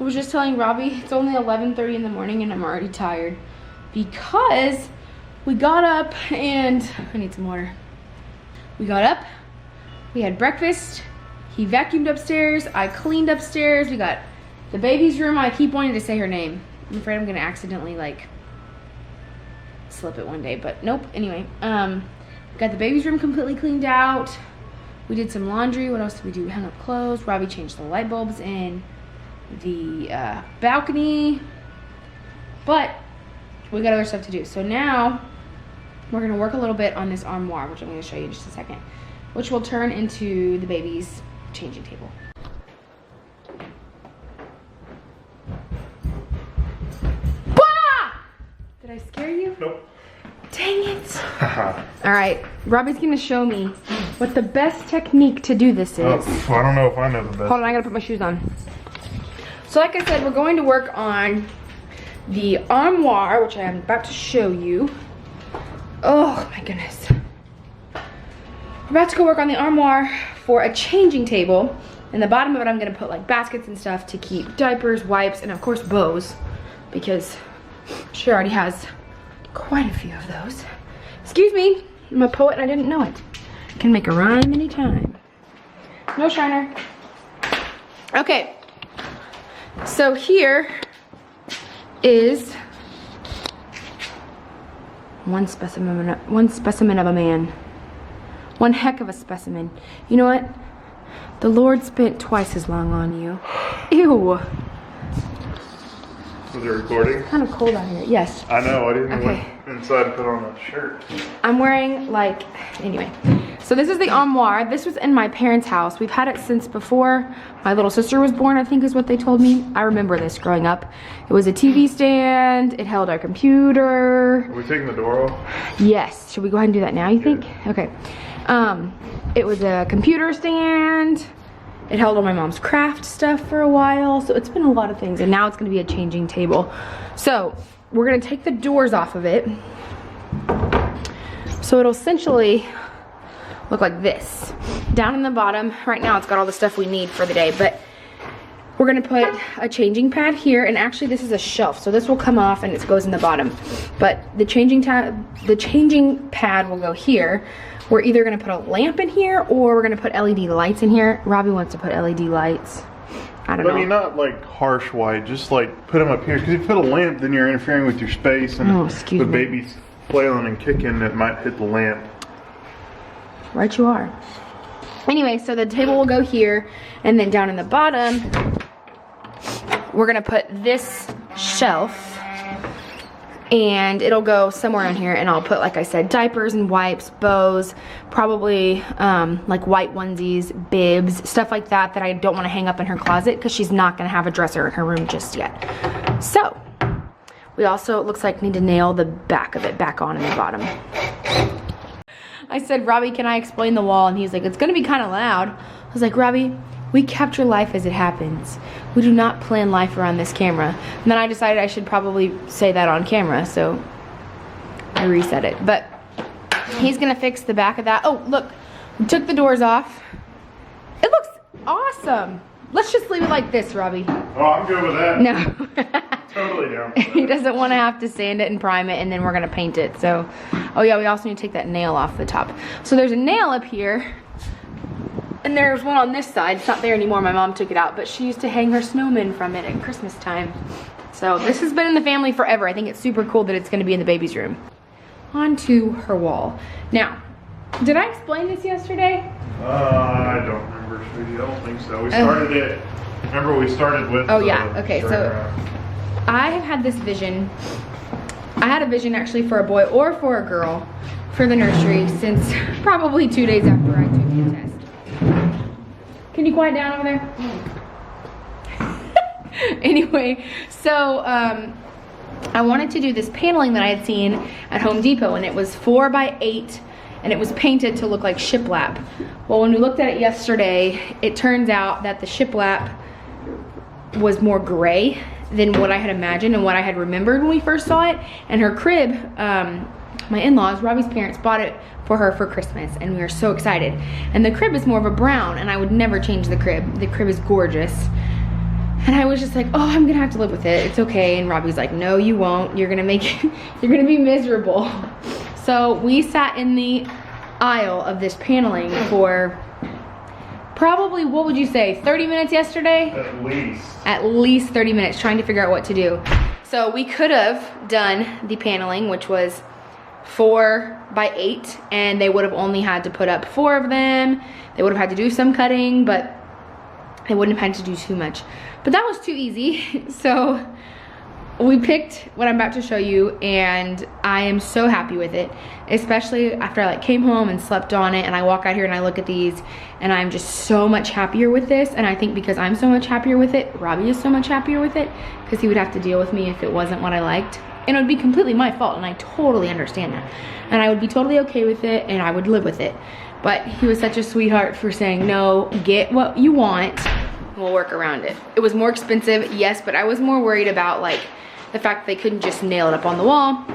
I was just telling Robbie it's only 11:30 in the morning and I'm already tired because we got up and I need some water. We got up, we had breakfast, he vacuumed upstairs, I cleaned upstairs, we got the baby's room. I keep wanting to say her name. I'm afraid I'm gonna accidentally like slip it one day, but nope. Anyway, got the baby's room completely cleaned out. We did some laundry. What else did we do? We hung up clothes. Robbie changed the light bulbs in the balcony, but we got other stuff to do. So now we're gonna work a little bit on this armoire, which I'm gonna show you in just a second, which will turn into the baby's changing table. Did I scare you? Nope. Dang it. All right, Robbie's gonna show me what the best technique to do this is. Oh, I don't know if I know the best. Hold on, I gotta put my shoes on. So like I said, we're going to work on the armoire, which I am about to show you. Oh my goodness. We're about to go work on the armoire for a changing table. In the bottom of it, I'm gonna put like baskets and stuff to keep diapers, wipes, and of course bows, because she already has quite a few of those. Excuse me, I'm a poet and I didn't know it. Can make a rhyme anytime. No shiner. Okay, so here is one specimen of a man. One heck of a specimen. You know what? The Lord spent twice as long on you. Ew. Was it recording? Kind of cold out here. Yes. I know. I didn't Okay. went inside and put on a shirt. I'm wearing like, anyway. So this is the armoire. This was in my parents' house. We've had it since before my little sister was born, I think is what they told me. I remember this growing up. It was a TV stand. It held our computer. Are we taking the door off? Yes. Should we go ahead and do that now, you think? Okay. It was a computer stand. It held all my mom's craft stuff for a while. So it's been a lot of things. And now it's gonna be a changing table. So we're gonna take the doors off of it. So it'll essentially look like this. Down in the bottom, right now it's got all the stuff we need for the day, but we're gonna put a changing pad here, and actually this is a shelf, so this will come off and it goes in the bottom. But the changing pad will go here. We're either gonna put a lamp in here or we're gonna put LED lights in here. Robbie wants to put LED lights. I don't know. I mean, not like harsh white, just like put them up here. Because if you put a lamp, then you're interfering with your space, and the baby's flailing and kicking, it might hit the lamp. Right you are. Anyway, so the table will go here, and then down in the bottom, we're gonna put this shelf, and it'll go somewhere on here, and I'll put, like I said, diapers and wipes, bows, probably like white onesies, bibs, stuff like that that I don't want to hang up in her closet because she's not gonna have a dresser in her room just yet. So we also, it looks like, need to nail the back of it back on in the bottom. I said, Robbie, can I explain the wall? And he's like, it's gonna be kind of loud. I was like, Robbie, we capture life as it happens. We do not plan life around this camera. And then I decided I should probably say that on camera, so I reset it. But he's gonna fix the back of that. Oh, look, we took the doors off. It looks awesome. Let's just leave it like this, Robbie. Oh, I'm good with that. No. Totally down. He doesn't want to have to sand it and prime it, and then we're gonna paint it. So, oh yeah, we also need to take that nail off the top. So there's a nail up here, and there's one on this side. It's not there anymore. My mom took it out, but she used to hang her snowman from it at Christmas time. So this has been in the family forever. I think it's super cool that it's gonna be in the baby's room. On to her wall. Now, did I explain this yesterday? I don't remember, sweetie. I don't think so. We started it. Remember, we started with. Oh yeah. Okay. So I have had this vision. I had a vision actually for a boy or for a girl for the nursery since probably 2 days after I took the test. Can you quiet down over there? Anyway, so I wanted to do this paneling that I had seen at Home Depot, and it was 4 by 8, and it was painted to look like shiplap. Well, when we looked at it yesterday, it turns out that the shiplap was more gray than what I had imagined and what I had remembered when we first saw it. And her crib, my in-laws, Robbie's parents, bought it for her for Christmas, and we were so excited. And the crib is more of a brown, and I would never change the crib. The crib is gorgeous. And I was just like, oh, I'm gonna have to live with it. It's okay. And Robbie's like, no, you won't. You're gonna you're gonna be miserable. So we sat in the aisle of this paneling for probably, what would you say, 30 minutes yesterday? At least. At least 30 minutes trying to figure out what to do. So we could have done the paneling, which was 4 by 8, and they would have only had to put up 4 of them. They would have had to do some cutting, but they wouldn't have had to do too much. But that was too easy. So we picked what I'm about to show you, and I am so happy with it, especially after I like came home and slept on it, and I walk out here and I look at these, and I'm just so much happier with this. And I think because I'm so much happier with it, Robbie is so much happier with it, because he would have to deal with me if it wasn't what I liked, and it would be completely my fault, and I totally understand that, and I would be totally okay with it, and I would live with it. But he was such a sweetheart for saying, no, get what you want, we'll work around it. It was more expensive, yes, but I was more worried about like the fact that they couldn't just nail it up on the wall.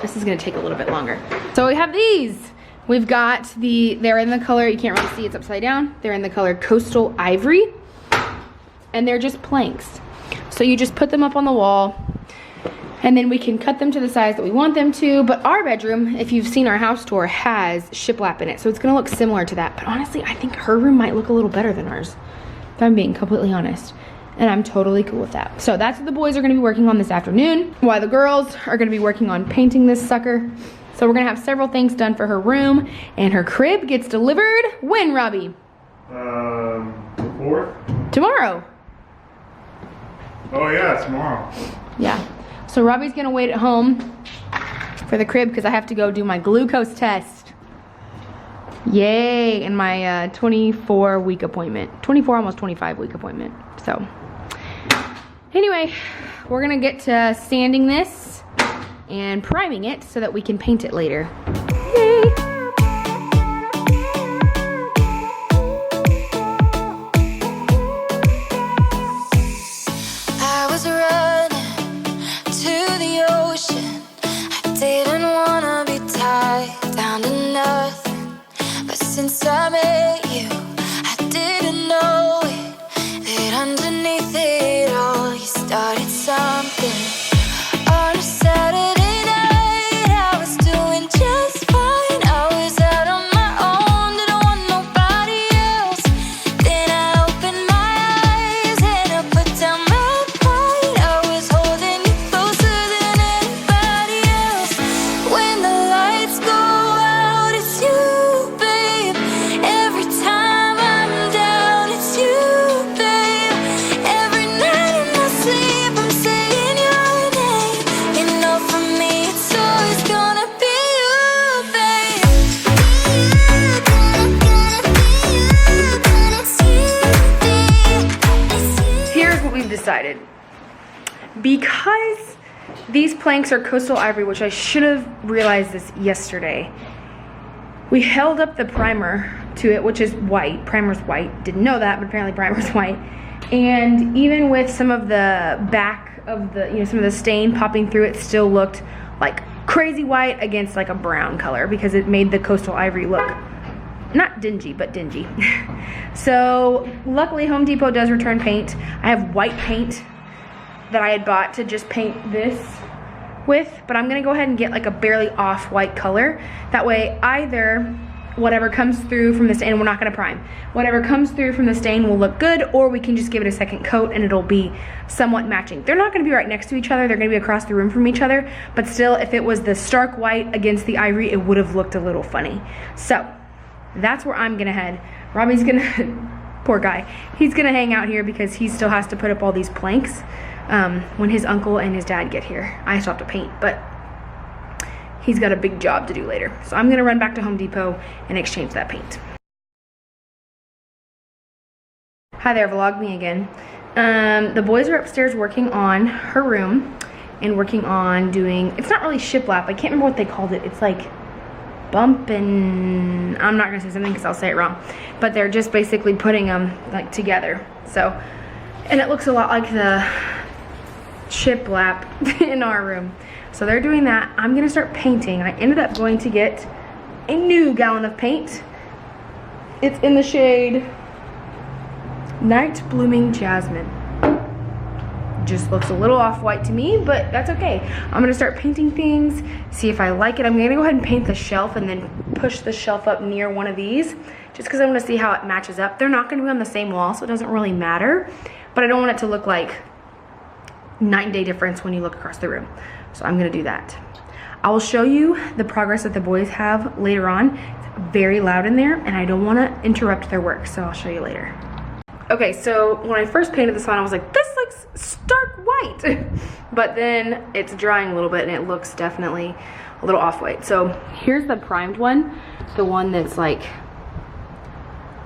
This is gonna take a little bit longer. So we have these. We've got they're in the color, you can't really see, it's upside down. They're in the color Coastal Ivory, and they're just planks. So you just put them up on the wall, and then we can cut them to the size that we want them to. But our bedroom, if you've seen our house tour, has shiplap in it, so it's gonna look similar to that. But honestly, I think her room might look a little better than ours, if I'm being completely honest. And I'm totally cool with that. So that's what the boys are gonna be working on this afternoon, while the girls are gonna be working on painting this sucker. So we're gonna have several things done for her room, and her crib gets delivered when, Robbie? The 4th? Tomorrow. Oh yeah, tomorrow. Yeah. So Robbie's gonna wait at home for the crib because I have to go do my glucose test. Yay, and my 24-week appointment. 24, almost 25-week appointment. So anyway, we're gonna get to sanding this and priming it so that we can paint it later. Yay! I was running to the ocean. I didn't wanna be tied down to nothing. But since I met you, I didn't know it, that underneath it all, you started something. On a Saturday night, I was doing just fine. I was out on my own, didn't want nobody else. Then I opened my eyes and I put down my pride. I was holding you closer than anybody else. When the lights go out, it's you, babe. Every time I'm down, it's you, babe. Every night in my sleep, I'm saying your name. You know, for me, it's always gonna be you, babe. Here's what we've decided. Because these planks are Coastal Ivory, which I should have realized this yesterday, we held up the primer to it, which is white. Primer's white. Didn't know that, but apparently primer's white. And even with some of the back of the, some of the stain popping through, it still looked like crazy white against like a brown color, because it made the Coastal Ivory look not dingy, but dingy. So luckily Home Depot does return paint. I have white paint that I had bought to just paint this with, but I'm gonna go ahead and get like a barely off-white color. That way either whatever comes through from the stain, and we're not gonna prime, whatever comes through from the stain will look good, or we can just give it a second coat and it'll be somewhat matching. They're not gonna be right next to each other, they're gonna be across the room from each other, but still, if it was the stark white against the ivory, it would have looked a little funny. So that's where I'm gonna head. Robbie's gonna, poor guy, he's gonna hang out here because he still has to put up all these planks when his uncle and his dad get here. I still have to paint, but he's got a big job to do later. So I'm gonna run back to Home Depot and exchange that paint. Hi there, vlog me again. The boys are upstairs working on her room and working on doing, it's not really shiplap, I can't remember what they called it. It's like bump and, I'm not gonna say something because I'll say it wrong, but they're just basically putting them like together. So, and it looks a lot like the shiplap in our room. So they're doing that. I'm gonna start painting. I ended up going to get a new gallon of paint. It's in the shade Night Blooming Jasmine. just looks a little off-white to me, but that's okay. I'm gonna start painting things, see if I like it. I'm gonna go ahead and paint the shelf and then push the shelf up near one of these, just because I want to see how it matches up. They're not gonna be on the same wall, so it doesn't really matter, but I don't want it to look like night and day difference when you look across the room. So I'm gonna do that. I will show you the progress that the boys have later on. It's very loud in there and I don't wanna interrupt their work, so I'll show you later. Okay, so when I first painted this one, I was like, this looks stark white. But then it's drying a little bit and it looks definitely a little off-white. So here's the primed one, the one that's like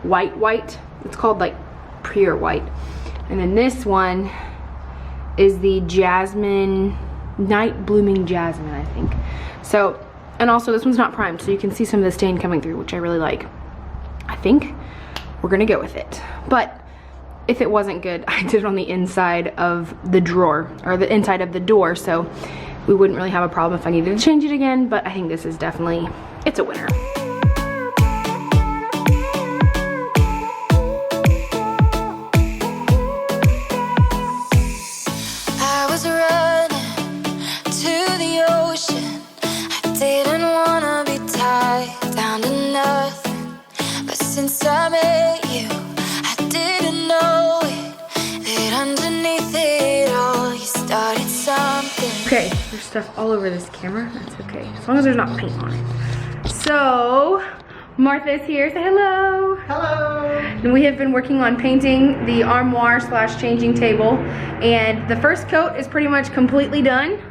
white. It's called like pure white. And then this one is the jasmine, night blooming jasmine, I think. So, and also this one's not primed, so you can see some of the stain coming through, which I really like. I think we're gonna go with it. But if it wasn't good, I did it on the inside of the drawer, or the inside of the door, so we wouldn't really have a problem if I needed to change it again, but I think this is definitely, it's a winner. I was running to the ocean. I didn't wanna be tied down to nothing, but since I met you, I didn't know it, that underneath it all you started something. Okay, there's stuff all over this camera. That's okay, as long as there's not paint on it. So, Martha's here. Say hello. Hello. And we have been working on painting the armoire / changing table. And the first coat is pretty much completely done.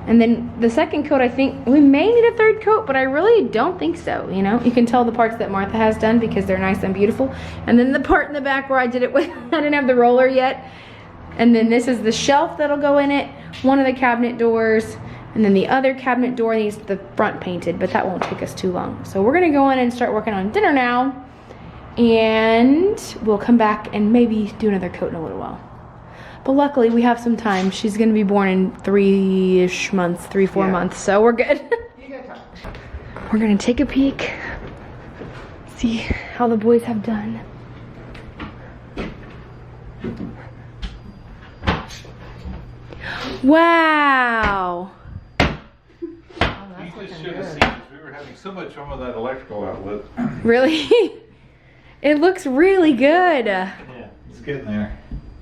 And then the second coat, I think we may need a third coat, but I really don't think so, you know? You can tell the parts that Martha has done because they're nice and beautiful. And then the part in the back where I did it with, I didn't have the roller yet. And then this is the shelf that'll go in it, one of the cabinet doors, and then the other cabinet door needs the front painted, but that won't take us too long. So we're gonna go in and start working on dinner now, and we'll come back and maybe do another coat in a little while. But luckily we have some time. She's gonna be born in 3-ish months, 3-4 months, so we're good. We're gonna take a peek, see how the boys have done. Wow. You should have seen this. We were having so much fun with that electrical outlet. Really? It looks really good. Yeah, it's getting there.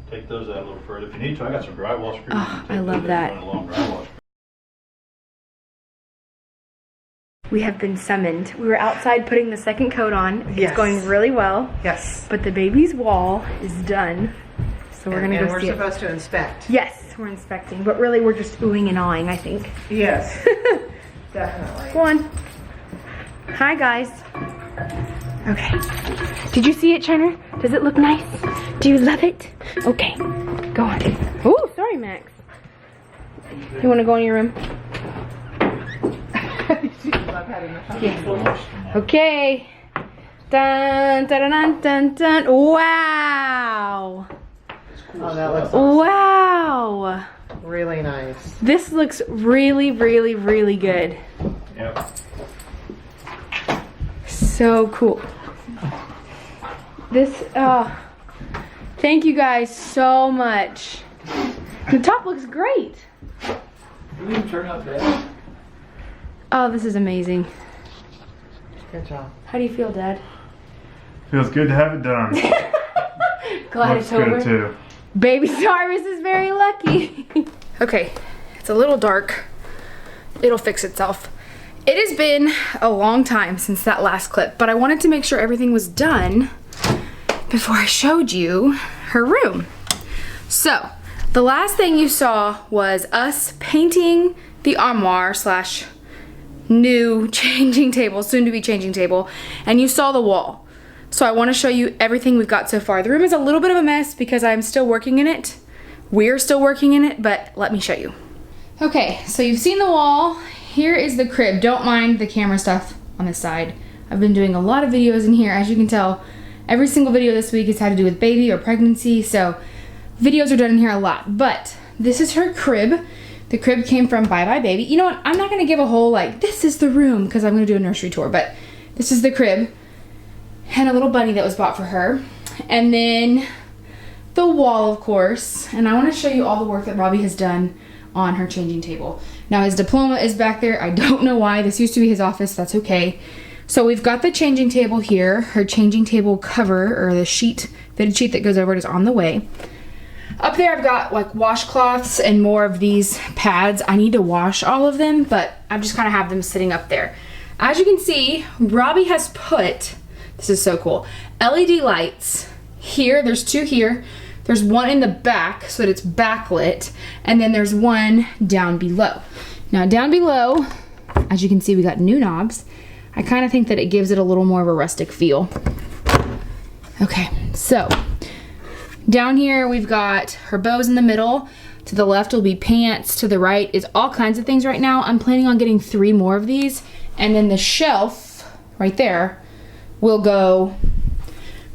Take those out a little further if you need to. I got some drywall screws. Oh, I love that. We have been summoned. We were outside putting the second coat on. It's going really well. Yes. But the baby's wall is done. So we're gonna go we're see supposed to inspect. Yes, we're inspecting, but really we're just oohing and awing, I think. Yes. Definitely. Go on. Hi guys. Okay. Did you see it, Shiner? Does it look nice? Do you love it? Okay. Go on. Oh, sorry, Max. You want to go in your room? Yes. Okay. Dun, dun, dun, dun, dun. Wow. Oh, that looks awesome. Wow. Really nice. This looks really, really, really good. Yep. So cool. This, thank you guys so much. The top looks great. It didn't turn out bad. Oh, this is amazing. Good job. How do you feel, Dad? Feels good to have it done. Glad Looks it's over. good too. Baby Sarvis is very lucky. Okay, it's a little dark. It'll fix itself. It has been a long time since that last clip, but I wanted to make sure everything was done before I showed you her room. So, the last thing you saw was us painting the armoire / new changing table, soon to be changing table, and you saw the wall. So I want to show you everything we've got so far. The room is a little bit of a mess because I'm still working in it. We're still working in it, but let me show you. Okay, so you've seen the wall. Here is the crib. Don't mind the camera stuff on this side. I've been doing a lot of videos in here. As you can tell, every single video this week has had to do with baby or pregnancy, so videos are done in here a lot. But this is her crib. The crib came from Bye Bye Baby. You know what? I'm not gonna give a whole like, this is the room, because I'm gonna do a nursery tour, but this is the crib. And a little bunny that was bought for her. and then the wall, of course. And I want to show you all the work that Robbie has done on her changing table. Now his diploma is back there. I don't know why. This used to be his office. That's okay. So we've got the changing table here. Her changing table cover, or the sheet, fitted sheet that goes over it, is on the way. Up there I've got like washcloths and more of these pads. I need to wash all of them, but I just kind of have them sitting up there. As you can see, Robbie has put, this is so cool, LED lights here. There's 2 here. There's one in the back so that it's backlit, and then there's one down below. Now down below, as you can see, we got new knobs. I kind of think that it gives it a little more of a rustic feel. Okay, so down here we've got her bows in the middle. To the left will be pants. To the right is all kinds of things right now. I'm planning on getting 3 more of these. And then the shelf right there will go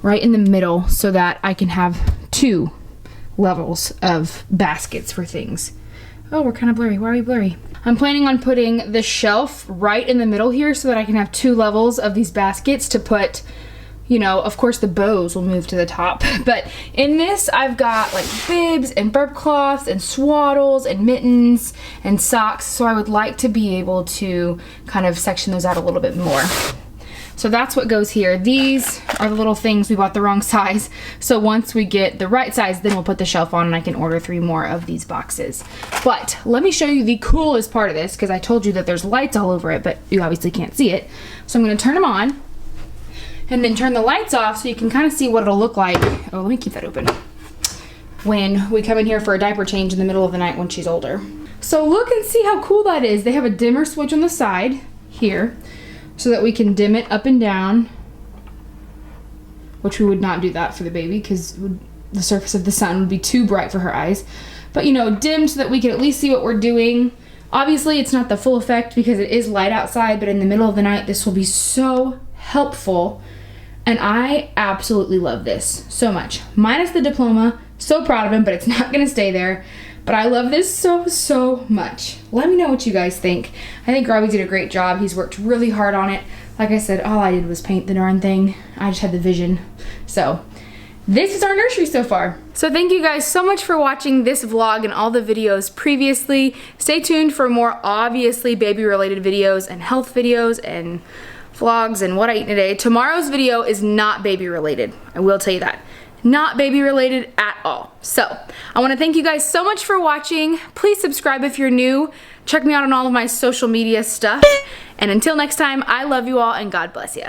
right in the middle so that I can have 2 levels of baskets for things. Oh, we're kind of blurry. Why are we blurry? I'm planning on putting the shelf right in the middle here so that I can have 2 levels of these baskets to put, you know, of course the bows will move to the top, but in this I've got like bibs and burp cloths and swaddles and mittens and socks, so I would like to be able to kind of section those out a little bit more. So that's what goes here. These are the little things. We bought the wrong size, so once we get the right size, then we'll put the shelf on and I can order 3 more of these boxes. But let me show you the coolest part of this, because I told you that there's lights all over it, but you obviously can't see it. So I'm going to turn them on and then turn the lights off so you can kind of see what it'll look like. Oh, let me keep that open. When we come in here for a diaper change in the middle of the night when she's older. So look and see how cool that is. They have a dimmer switch on the side here so that we can dim it up and down, which we would not do that for the baby because the surface of the sun would be too bright for her eyes. But you know, dim so that we can at least see what we're doing. Obviously it's not the full effect because it is light outside, but in the middle of the night this will be so helpful. And I absolutely love this so much. Minus the diploma, so proud of him, but it's not gonna stay there. But I love this so much. Let me know what you guys think. I think Robbie did a great job. He's worked really hard on it. Like I said, all I did was paint the darn thing. I just had the vision. So this is our nursery so far. So thank you guys so much for watching this vlog and all the videos previously. Stay tuned for more obviously baby related videos and health videos and vlogs and what I eat today. Tomorrow's video is not baby related. I will tell you that. Not baby related at all. So I want to thank you guys so much for watching. Please subscribe if you're new. Check me out on all of my social media stuff. And until next time, I love you all and God bless you.